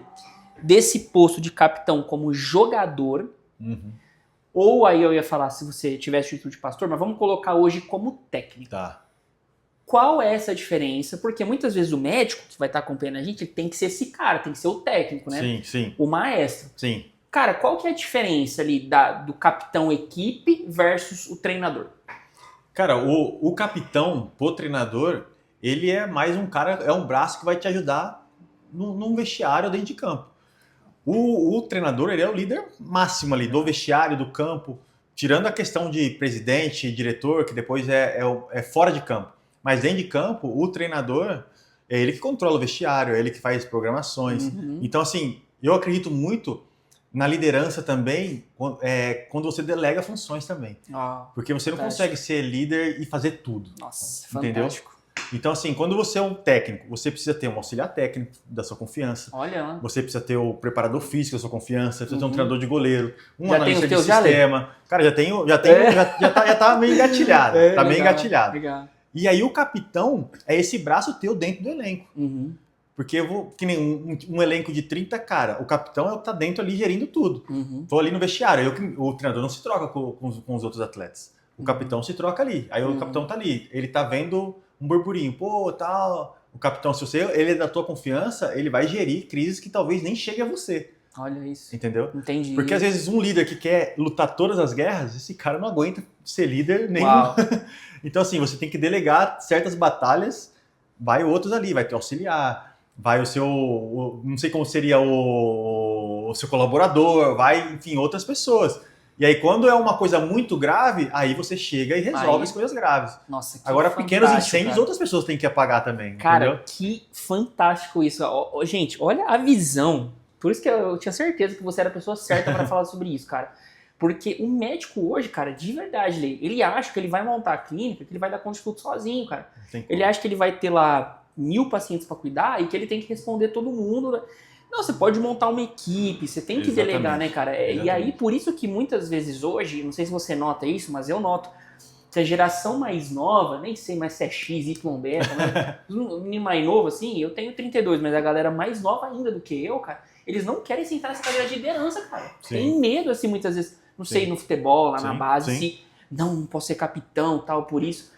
desse posto de capitão como jogador, ou aí eu ia falar se você tivesse título de pastor, mas vamos colocar hoje como técnico. Tá. Qual é essa diferença? Porque muitas vezes o médico que vai estar acompanhando a gente, ele tem que ser esse cara, tem que ser o técnico, né? Sim. O maestro. Sim. Cara, qual que é a diferença ali do capitão equipe versus o treinador? Cara, o capitão, o treinador, ele é mais um cara, é um braço que vai te ajudar num vestiário dentro de campo. O treinador, ele é o líder máximo ali do vestiário, do campo, tirando a questão de presidente, diretor, que depois é fora de campo. Mas dentro de campo, o treinador é ele que controla o vestiário, é ele que faz programações. Então, assim, eu acredito muito na liderança também, quando você delega funções também. Porque você não consegue ser líder e fazer tudo. Nossa, entendeu? Fantástico. Então, assim, quando você é um técnico, você precisa ter um auxiliar técnico da sua confiança. Olha. Você precisa ter o preparador físico da sua confiança, você precisa ter um treinador de goleiro, um já analista tem de sistema. Cara, já tá meio engatilhado. Meio engatilhado. Legal. E aí o capitão é esse braço teu dentro do elenco. Porque que nem um elenco de 30, cara, o capitão é o que tá dentro ali gerindo tudo. Tô ali no vestiário, o treinador não se troca com os outros atletas. O capitão se troca ali. Aí o capitão tá ali, ele tá vendo um burburinho, tal. O capitão, se ele é da tua confiança, ele vai gerir crises que talvez nem chegue a você. Olha isso. Entendeu? Entendi. Porque às vezes um líder que quer lutar todas as guerras, esse cara não aguenta ser líder nenhum. Então assim, você tem que delegar certas batalhas, vai outros ali, vai ter auxiliar, vai o seu, não sei como seria o seu colaborador, vai, enfim, outras pessoas. E aí quando é uma coisa muito grave, aí você chega e resolve as coisas graves. Nossa, que Agora, pequenos incêndios, cara, outras pessoas têm que apagar também. Cara, entendeu? Que fantástico isso. Gente, olha a visão. Por isso que eu tinha certeza que você era a pessoa certa para falar sobre isso, cara. Porque o médico hoje, cara, de verdade, ele acha que ele vai montar a clínica, que ele vai dar conta de tudo sozinho, cara. Ele acha que ele vai ter lá 1000 pacientes para cuidar e que ele tem que responder todo mundo. Não, você pode montar uma equipe, você tem que delegar, né, cara? E aí, por isso que muitas vezes hoje, não sei se você nota isso, mas eu noto, que a geração mais nova, nem sei mais se é X, Y, beta, mas um menino mais novo, assim, eu tenho 32, mas a galera mais nova ainda do que eu, cara, eles não querem sentar nessa cadeira de liderança, cara. Sim. Tem medo, assim, muitas vezes, não sei, no futebol, lá na base, se não posso ser capitão, tal, por isso.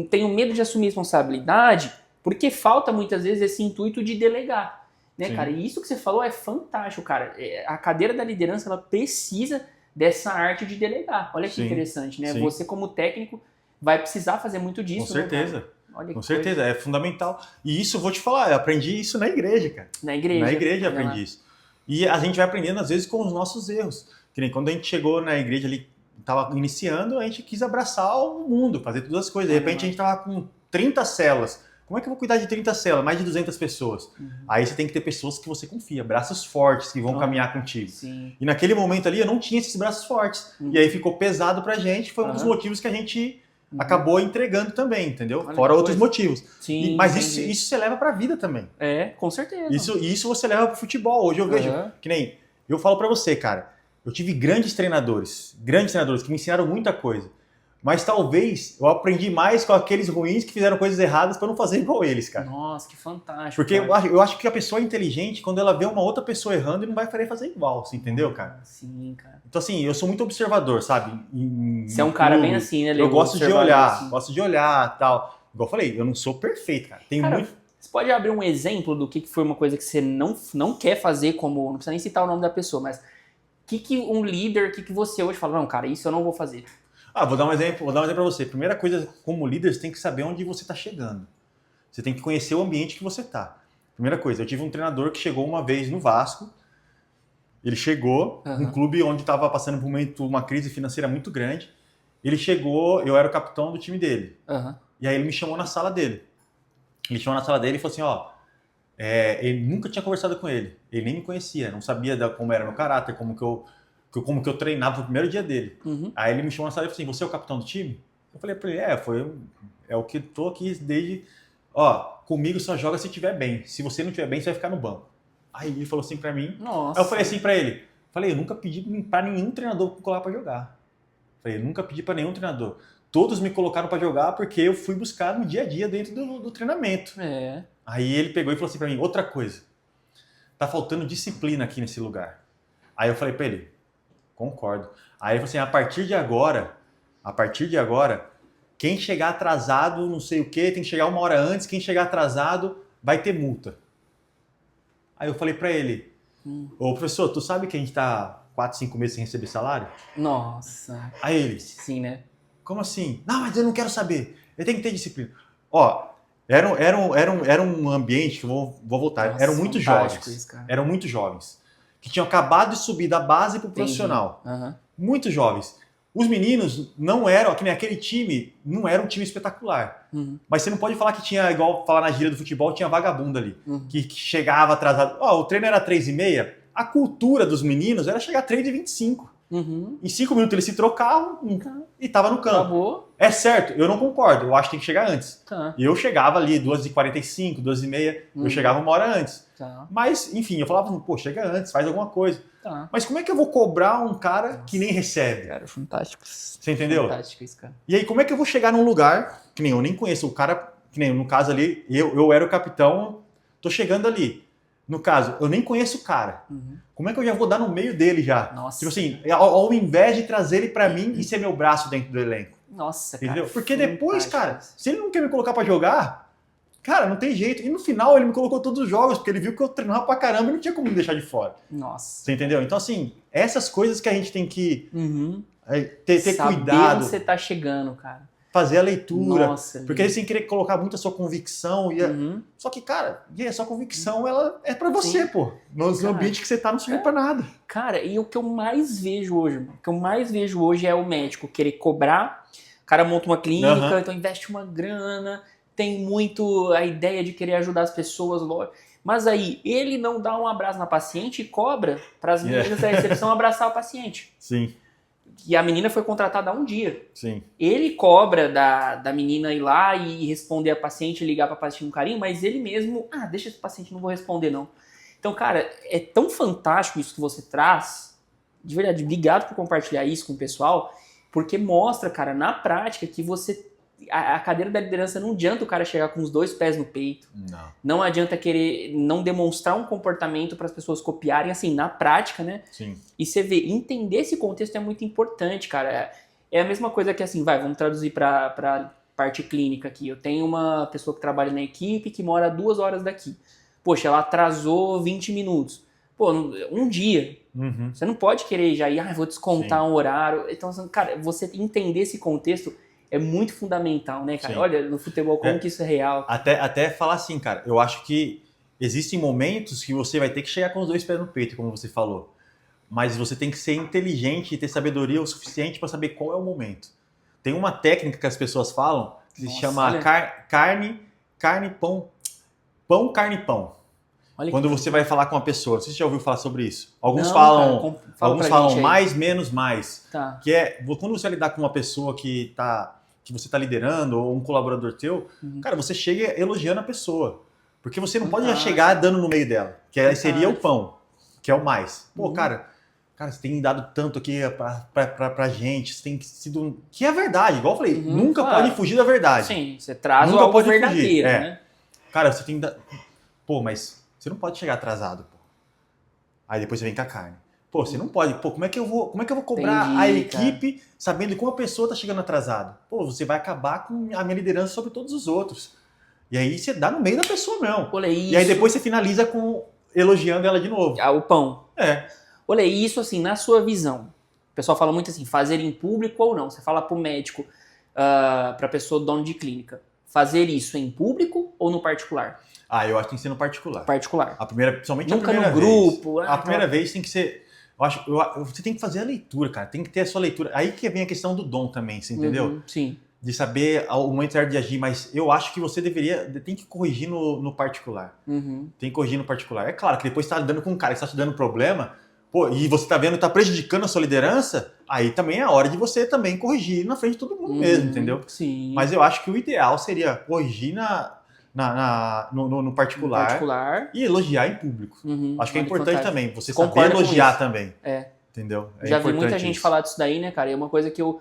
Tenho medo de assumir responsabilidade, porque falta muitas vezes esse intuito de delegar, né, cara? E isso que você falou é fantástico, cara. A cadeira da liderança, ela precisa dessa arte de delegar. Olha que interessante, né? Você como técnico vai precisar fazer muito disso. Com certeza. Né, olha com certeza, é fundamental. E isso, eu vou te falar, eu aprendi isso na igreja, cara. Na igreja. Na igreja eu aprendi isso. E a gente vai aprendendo, às vezes, com os nossos erros. Que nem quando a gente chegou na igreja ali, estava iniciando, a gente quis abraçar o mundo, fazer todas as coisas. De repente, a gente estava com 30 células. Como é que eu vou cuidar de 30 células? Mais de 200 pessoas. Aí você tem que ter pessoas que você confia, braços fortes que vão caminhar contigo. Sim. E naquele momento ali, eu não tinha esses braços fortes. E aí ficou pesado pra gente, foi um dos motivos que a gente acabou entregando também, entendeu? Olha, fora outros motivos. Sim, mas isso você leva pra vida também. É, com certeza. Isso você leva pro futebol. Hoje eu vejo, que nem, eu falo pra você, cara, eu tive grandes treinadores que me ensinaram muita coisa. Mas talvez eu aprendi mais com aqueles ruins que fizeram coisas erradas para não fazer igual eles, cara. Nossa, que fantástico. Porque eu acho que a pessoa é inteligente quando ela vê uma outra pessoa errando e não vai querer fazer igual, você entendeu, cara? Sim, cara. Então assim, eu sou muito observador, sabe? Você é um cara bem assim, né, Leo? Eu gosto de olhar, e tal. igual eu falei, eu não sou perfeito, cara. Tem Cara, muito... Você pode abrir um exemplo do que foi uma coisa que você não quer fazer como... Não precisa nem citar o nome da pessoa, mas... um líder, que você hoje fala, não, cara, isso eu não vou fazer. Vou dar um exemplo para você. Primeira coisa, como líder, você tem que saber onde você está chegando. Você tem que conhecer o ambiente que você está. Primeira coisa, eu tive um treinador que chegou uma vez no Vasco. Ele chegou num clube onde estava passando por uma crise financeira muito grande. Ele chegou, eu era o capitão do time dele. E aí ele me chamou na sala dele. Ele chamou na sala dele e falou assim, ele nunca tinha conversado com ele. Ele nem me conhecia, não sabia como era meu caráter, como que eu treinava no primeiro dia dele. Aí ele me chamou na sala e falou assim, você é o capitão do time? Eu falei pra ele, é o que tô aqui desde... comigo só joga se estiver bem. Se você não estiver bem, você vai ficar no banco. Aí ele falou assim pra mim. Nossa. Aí eu falei assim pra ele. Eu nunca pedi pra nenhum treinador me colocar pra jogar. Eu nunca pedi pra nenhum treinador. Todos me colocaram pra jogar porque eu fui buscar no dia a dia dentro do treinamento. Aí ele pegou e falou assim pra mim, outra coisa. Tá faltando disciplina aqui nesse lugar. Aí eu falei pra ele, concordo. Aí ele falou assim, a partir de agora, quem chegar atrasado, não sei o quê, tem que chegar 1 hora antes, quem chegar atrasado vai ter multa. Aí eu falei pra ele, ô professor, tu sabe que a gente tá 4, 5 meses sem receber salário? Nossa. Aí ele, sim, né? Como assim? Não, mas eu não quero saber, eu tenho que ter disciplina. Era um ambiente, que eu vou voltar, Nossa, eram muito jovens, isso, cara. eram muito jovens, que tinham acabado de subir da base pro profissional. Muito jovens. Os meninos não eram, que nem aquele time, não era um time espetacular. Mas você não pode falar que tinha, igual falar na gíria do futebol, tinha vagabundo ali, que chegava atrasado. O treino era 3h30, a cultura dos meninos era chegar 3h25. Em 5 minutos eles se trocavam e tava no campo. Acabou. É certo, eu não concordo, eu acho que tem que chegar antes. Tá. E eu chegava ali 2h45, 2h30, eu chegava 1 hora antes. Tá. Mas, enfim, eu falava, pô, chega antes, faz alguma coisa. Tá. Mas como é que eu vou cobrar um cara que nem recebe? Cara, fantástico. Você entendeu? Fantástico isso, cara. E aí, como é que eu vou chegar num lugar, que nem eu nem conheço o cara, que nem no caso ali, eu era o capitão, tô chegando ali. No caso, eu nem conheço o cara. Como é que eu já vou dar no meio dele já? Nossa. Tipo assim, ao invés de trazer ele pra mim e ser meu braço dentro do elenco. Nossa, Entendeu? cara. Porque depois, cara, se ele não quer me colocar pra jogar, cara, não tem jeito. E no final ele me colocou todos os jogos, porque ele viu que eu treinava pra caramba e não tinha como me deixar de fora. Nossa. Você entendeu? Então, assim, essas coisas que a gente tem que ter Saber cuidado. onde você tá chegando, cara. Fazer a leitura. Nossa, porque aí sem querer colocar muito a sua convicção. Só que, cara, a sua convicção ela é pra você, pô. No ambiente que você tá, não serve pra nada. Cara, e o que eu mais vejo hoje, mano, é o médico querer cobrar. O cara monta uma clínica, então investe uma grana, tem muito a ideia de querer ajudar as pessoas, lógico. Mas aí, ele não dá um abraço na paciente e cobra para as meninas da recepção abraçar o paciente. Sim. E a menina foi contratada há um dia. Sim. Ele cobra da menina ir lá e responder a paciente, ligar pra paciente com carinho, mas ele mesmo, deixa esse paciente, não vou responder não. Então, cara, é tão fantástico isso que você traz, de verdade, obrigado por compartilhar isso com o pessoal, porque mostra, cara, na prática que a cadeira da liderança não adianta o cara chegar com os 2 pés no peito. Não adianta querer não demonstrar um comportamento para as pessoas copiarem, assim, na prática, né? Sim. E você vê, entender esse contexto é muito importante, cara. É a mesma coisa que, assim, vamos traduzir para parte clínica aqui. Eu tenho uma pessoa que trabalha na equipe que mora 2 horas daqui. Poxa, ela atrasou 20 minutos. Pô, um dia. Você não pode querer já ir, vou descontar um horário. Então, assim, cara, você entender esse contexto é muito fundamental, né, cara? Sim. Olha, no futebol, como que isso é real. Até falar assim, cara, eu acho que existem momentos que você vai ter que chegar com os 2 pés no peito, como você falou. Mas você tem que ser inteligente e ter sabedoria o suficiente para saber qual é o momento. Tem uma técnica que as pessoas falam que se chama carne, pão. Pão, carne, pão. Olha. Quando você vai falar com uma pessoa, não sei se você já ouviu falar sobre isso. Alguns falam mais, menos, mais. Tá. Que é quando você vai lidar com uma pessoa que você está liderando, ou um colaborador teu, cara, você chega elogiando a pessoa. Porque você não pode já chegar dando no meio dela. Que seria o pão, que é o mais. Pô, cara, você tem dado tanto aqui pra gente, você tem sido... Que é verdade, igual eu falei, nunca pode fugir da verdade. Sim, você traz nunca algo verdadeiro, né? Cara, você tem que dar... Pô, mas você não pode chegar atrasado, pô. Aí depois você vem com a carne. Pô, você não pode. Pô, como é que eu vou cobrar a equipe sabendo como a pessoa tá chegando atrasada? Pô, você vai acabar com a minha liderança sobre todos os outros. E aí você dá no meio da pessoa mesmo. Olha, isso... E aí depois você finaliza com elogiando ela de novo. O pão. É. Olha, isso assim, na sua visão, o pessoal fala muito assim, fazer em público ou não. Você fala pro médico, pra pessoa dono de clínica, fazer isso em público ou no particular? Eu acho que tem que ser no particular. Particular. Somente nunca a primeira no grupo. vez. A primeira vez tem que ser... você tem que fazer a leitura, cara. Tem que ter a sua leitura. Aí que vem a questão do dom também, você entendeu? Sim. De saber o momento certo de agir, mas eu acho que você tem que corrigir no particular. Tem que corrigir no particular. É claro que depois você tá lidando com um cara que está te dando problema, pô, e você tá vendo que tá prejudicando a sua liderança, aí também é a hora de você também corrigir na frente de todo mundo mesmo, entendeu? Sim. Mas eu acho que o ideal seria corrigir no particular e elogiar em público. Acho que é importante também, você saber elogiar também. Entendeu? Já vi muita gente falar disso daí, né, cara? É uma coisa que eu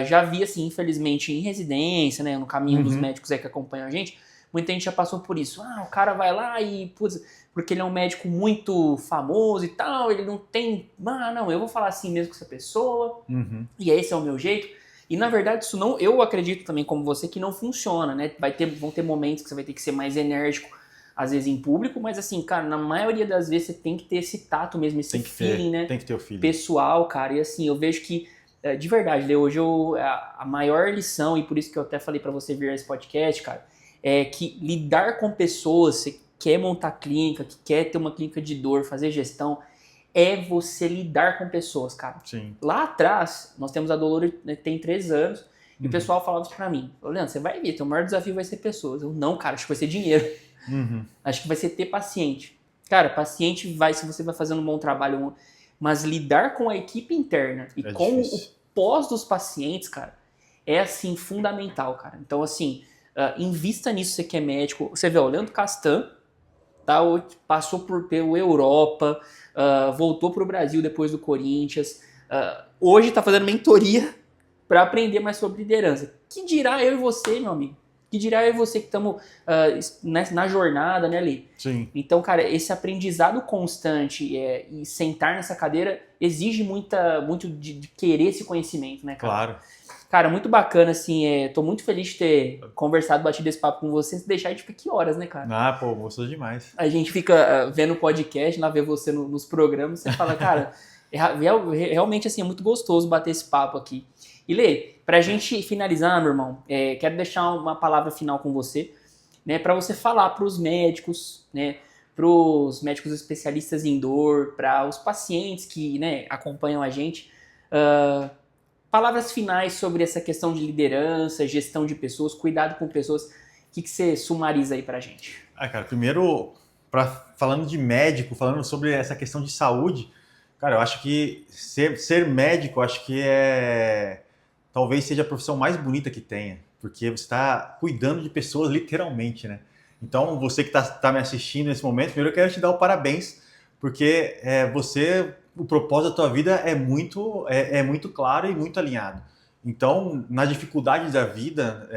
já vi, assim, infelizmente, em residência, né, no caminho dos médicos aí que acompanham a gente, muita gente já passou por isso. O cara vai lá e, putz, porque ele é um médico muito famoso e tal, ele não tem... não, eu vou falar assim mesmo com essa pessoa, e esse é o meu jeito. E, na verdade, isso não... Eu acredito também, como você, que não funciona, né? Vão ter momentos que você vai ter que ser mais enérgico, às vezes em público, mas assim, cara, na maioria das vezes você tem que ter esse tato mesmo, esse feeling, né? Tem que ter o feeling. Pessoal, cara, e assim, eu vejo que, de verdade, Lê, hoje a maior lição, e por isso que eu até falei pra você vir a esse podcast, cara, é que lidar com pessoas, você quer montar clínica, que quer ter uma clínica de dor, fazer gestão, é você lidar com pessoas, cara. Sim. Lá atrás, nós temos a Dolores, né, tem 3 anos, e o pessoal falava isso pra mim. Leandro, você vai ver, teu maior desafio vai ser pessoas. Eu, não, cara, acho que vai ser dinheiro. Acho que vai ser ter paciente. Cara, paciente vai, se você vai fazendo um bom trabalho, mas lidar com a equipe interna e com o pós dos pacientes, cara, é assim, fundamental, cara. Então, assim, invista nisso, você que é médico. Você vê, o Leandro Castan, tá, passou pela Europa, voltou pro Brasil depois do Corinthians, hoje tá fazendo mentoria para aprender mais sobre liderança. Que dirá eu e você, meu amigo? Que dirá eu e você que estamos na jornada, né, Lê? Sim. Então, cara, esse aprendizado constante e sentar nessa cadeira exige muito de querer esse conhecimento, né, cara? Claro. Cara, muito bacana, assim, tô muito feliz de ter conversado, batido esse papo com você, se deixar a gente fica que horas, né, cara? Pô, gostou demais. A gente fica vendo o podcast, lá ver você nos programas, você fala, cara, realmente, assim, é muito gostoso bater esse papo aqui. E Lê, pra gente finalizar, meu irmão, quero deixar uma palavra final com você, né, pra você falar pros médicos, né, pros médicos especialistas em dor, para os pacientes que, né, acompanham a gente, palavras finais sobre essa questão de liderança, gestão de pessoas, cuidado com pessoas, o que você sumariza aí pra gente? Cara, primeiro, falando de médico, falando sobre essa questão de saúde, cara, eu acho que ser médico, acho que talvez seja a profissão mais bonita que tenha, porque você está cuidando de pessoas literalmente, né? Então, você que tá me assistindo nesse momento, primeiro eu quero te dar o parabéns, porque o propósito da tua vida é muito claro e muito alinhado. Então, nas dificuldades da vida,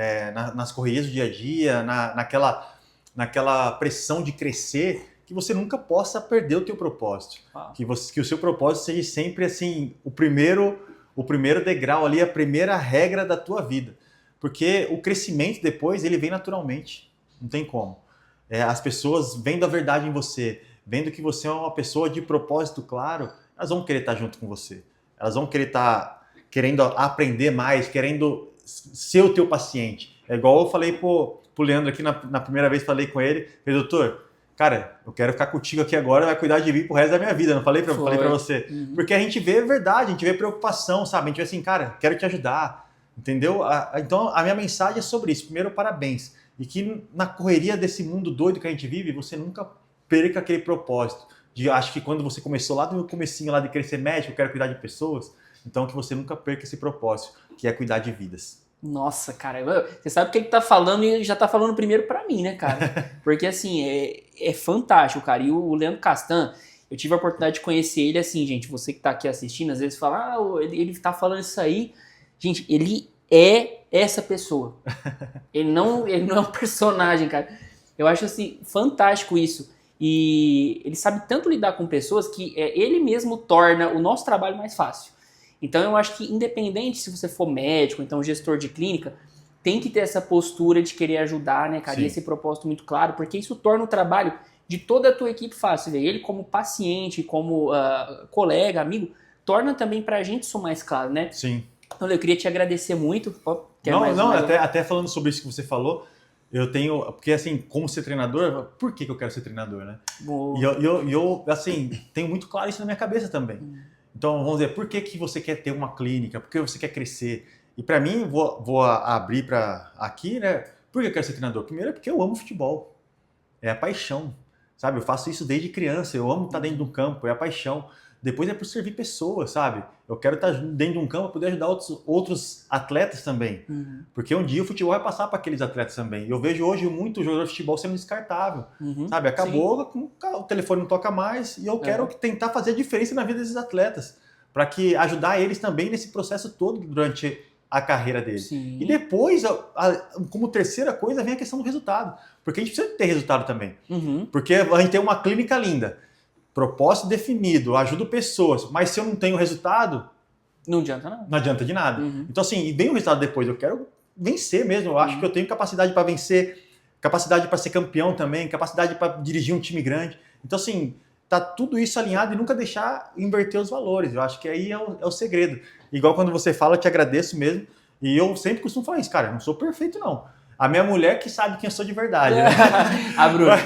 nas correrias do dia a dia, naquela pressão de crescer, que você nunca possa perder o teu propósito. Que o seu propósito seja sempre assim, o primeiro degrau ali, a primeira regra da tua vida. Porque o crescimento depois, ele vem naturalmente. Não tem como. As pessoas vendo a verdade em você, vendo que você é uma pessoa de propósito claro, elas vão querer estar junto com você. Elas vão querer estar querendo aprender mais, querendo ser o teu paciente. É igual eu falei pro Leandro aqui na primeira vez, falei com ele, falei, doutor, cara, eu quero ficar contigo aqui agora, vai cuidar de mim pro resto da minha vida, não falei pra você? Porque a gente vê verdade, a gente vê preocupação, sabe? A gente vê assim, cara, quero te ajudar, entendeu? Então, a minha mensagem é sobre isso. Primeiro, parabéns. E que na correria desse mundo doido que a gente vive, você nunca perca aquele propósito. Acho que quando você começou lá no comecinho lá de querer ser médico, eu quero cuidar de pessoas, então que você nunca perca esse propósito, que é cuidar de vidas. Nossa, cara, você sabe o que ele tá falando e já tá falando primeiro pra mim, né, cara? Porque, assim, é fantástico, cara. E o Leandro Castan, eu tive a oportunidade de conhecer ele, assim, gente, você que tá aqui assistindo, às vezes fala, ele tá falando isso aí. Gente, ele é essa pessoa. Ele não é um personagem, cara. Eu acho, assim, fantástico isso. e ele sabe tanto lidar com pessoas que ele mesmo torna o nosso trabalho mais fácil. Então eu acho que independente se você for médico, então gestor de clínica, tem que ter essa postura de querer ajudar, né, cara? E esse propósito muito claro, porque isso torna o trabalho de toda a tua equipe fácil. Ele como paciente, como colega, amigo, torna também pra gente isso mais claro, né? Sim. Então eu queria te agradecer muito. Até falando sobre isso que você falou, eu tenho, porque assim, como ser treinador, por que eu quero ser treinador, né? Boa. E eu, assim, tenho muito claro isso na minha cabeça também. Então, vamos dizer, por que você quer ter uma clínica? Por que você quer crescer? E para mim, vou abrir para aqui, né? Por que eu quero ser treinador? Primeiro é porque eu amo futebol. É a paixão, sabe? Eu faço isso desde criança. Eu amo estar dentro de um campo, é a paixão. Depois é por servir pessoas, sabe? Eu quero estar dentro de um campo para poder ajudar outros atletas também. Porque um dia o futebol vai passar para aqueles atletas também. Eu vejo hoje muito jogador de futebol sendo descartável, sabe? Acabou, o telefone não toca mais e eu quero tentar fazer a diferença na vida desses atletas para que ajudar eles também nesse processo todo durante a carreira deles. Sim. E depois, como terceira coisa, vem a questão do resultado. Porque a gente precisa ter resultado também. Porque a gente tem uma clínica linda, propósito definido, ajudo pessoas, mas se eu não tenho resultado, não adianta nada. Não adianta de nada. Então assim, e vem o resultado depois, eu quero vencer mesmo, eu acho que eu tenho capacidade para vencer, capacidade para ser campeão também, capacidade para dirigir um time grande. Então assim, tá tudo isso alinhado e nunca deixar inverter os valores, eu acho que aí é o segredo. Igual quando você fala, eu te agradeço mesmo, e eu sempre costumo falar isso, cara, eu não sou perfeito não. A minha mulher que sabe quem eu sou de verdade, né? A Bruna.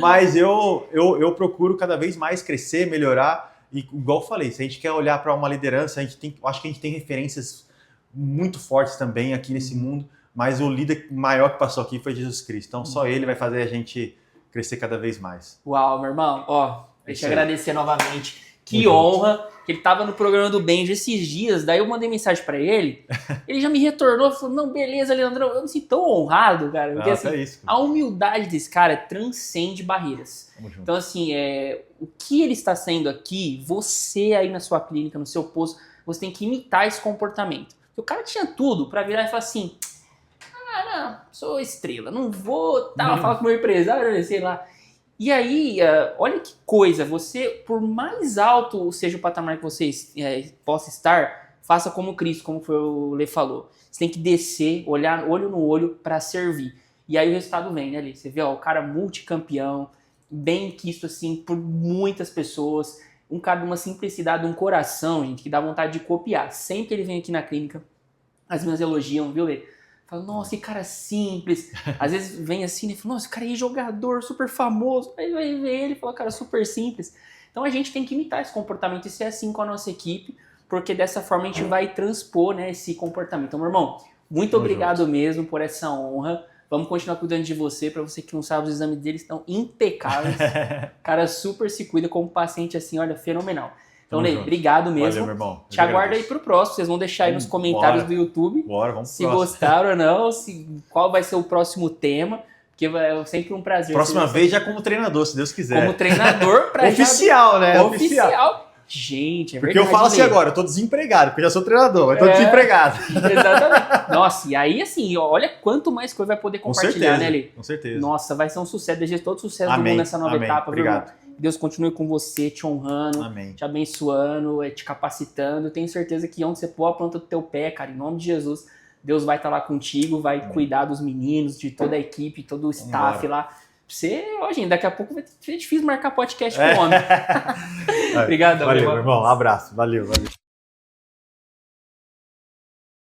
Mas eu procuro cada vez mais crescer, melhorar. E igual eu falei, se a gente quer olhar para uma liderança, eu acho que a gente tem referências muito fortes também aqui nesse mundo. Mas o líder maior que passou aqui foi Jesus Cristo. Então só ele vai fazer a gente crescer cada vez mais. Uau, meu irmão. Ó, deixa eu agradecer novamente. Que honra, que ele tava no programa do Benji esses dias, daí eu mandei mensagem pra ele, ele já me retornou, falou, não, beleza, Leandrão, eu me sinto tão honrado, cara, porque assim, a humildade desse cara transcende barreiras. Então assim, o que ele está sendo aqui, você aí na sua clínica, no seu posto, você tem que imitar esse comportamento. Porque o cara tinha tudo pra virar e falar assim, não, sou estrela, não vou falar com o meu empresário, sei lá. E aí, olha que coisa, você, por mais alto seja o patamar que você possa estar, faça como Cristo, como foi o Lê falou. Você tem que descer, olhar olho no olho para servir. E aí o resultado vem, né, Lê? Você vê, ó, o cara multicampeão, bem quisto assim por muitas pessoas, um cara de uma simplicidade, um coração, gente, que dá vontade de copiar. Sempre que ele vem aqui na clínica, as minhas elogiam, viu, Lê? Fala, nossa, que cara simples. Às vezes vem assim e fala, nossa, o cara é jogador, super famoso. Aí vai ver ele e fala, cara, super simples. Então a gente tem que imitar esse comportamento e ser assim com a nossa equipe, porque dessa forma a gente vai transpor, né, esse comportamento. Então, meu irmão, muito obrigado mesmo por essa honra. Vamos continuar cuidando de você. Para você que não sabe, os exames dele estão impecáveis. O cara super se cuida como paciente assim, olha, fenomenal. Então, Lê, obrigado mesmo. Valeu, meu irmão. Te aguardo aí pro próximo. Vocês vão deixar aí nos comentários do YouTube. Bora, vamos se gostaram ou não, qual vai ser o próximo tema. Porque é sempre um prazer. Próxima vez já como treinador, se Deus quiser. Como treinador. Pra oficial, né? Oficial. Gente, é porque verdade. Eu falo assim agora, eu tô desempregado, porque eu já sou treinador, mas tô desempregado. Exatamente. Nossa, e aí assim, olha quanto mais coisa vai poder compartilhar, né, Lê? Com certeza. Nossa, vai ser um sucesso. Desejo todo sucesso do mundo nessa nova etapa. Obrigado. Viu? Deus continue com você, te honrando, te abençoando, te capacitando. Tenho certeza que onde você pôr a planta do teu pé, cara, em nome de Jesus, Deus vai estar lá contigo, vai cuidar dos meninos, de toda a equipe, todo o staff lá. Você, ó, gente, daqui a pouco vai ser difícil marcar podcast com o homem. Obrigado, valeu, meu irmão. Um abraço. Valeu.